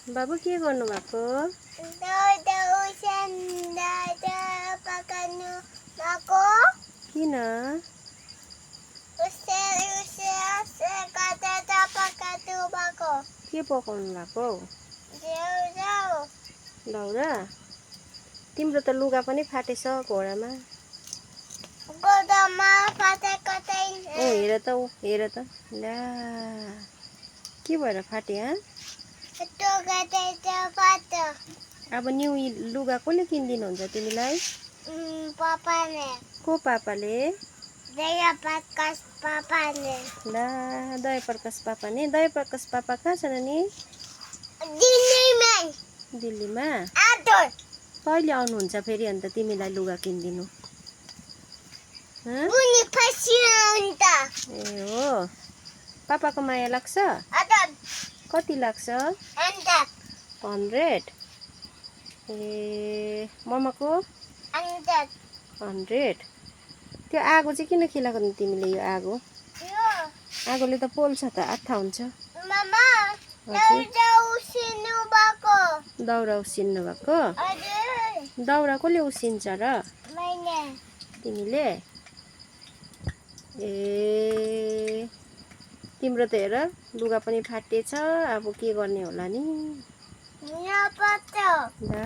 बाबु के गर्नु भएको? किन? के पकाउनु भएको? दाउरा? तिम्रो त लुगा पनि फाटेछ घोडामा। हेर त ला के भएर फाटे? अब न्यू लुगा कसले किनिदिनुहुन्छ तिमीलाई? पापाले। को पापाले? पापाले। ला दयाप्रकाश पापाले? दयाप्रकाश पापा कहाँ छन् नि? दिल्लीमा? कहिले आउनुहुन्छ फेरि अन्त तिमीलाई लुगा किनिदिनु? ए हो, पापाको माया लाग्छ? कति लाग्छ? 100? ए मम्माको? 100? त्यो आगो चाहिँ किन खिलाएको नि तिमीले? यो आगोले त पोल्छ त, आत्था हुन्छ। दाउरा उसिन्नु भएको? दाउरा कसले उसिन्छ र? तिमीले? ए तिम्रो त हेर लुगा पनि फाटेछ, अब के गर्ने होला नि? ला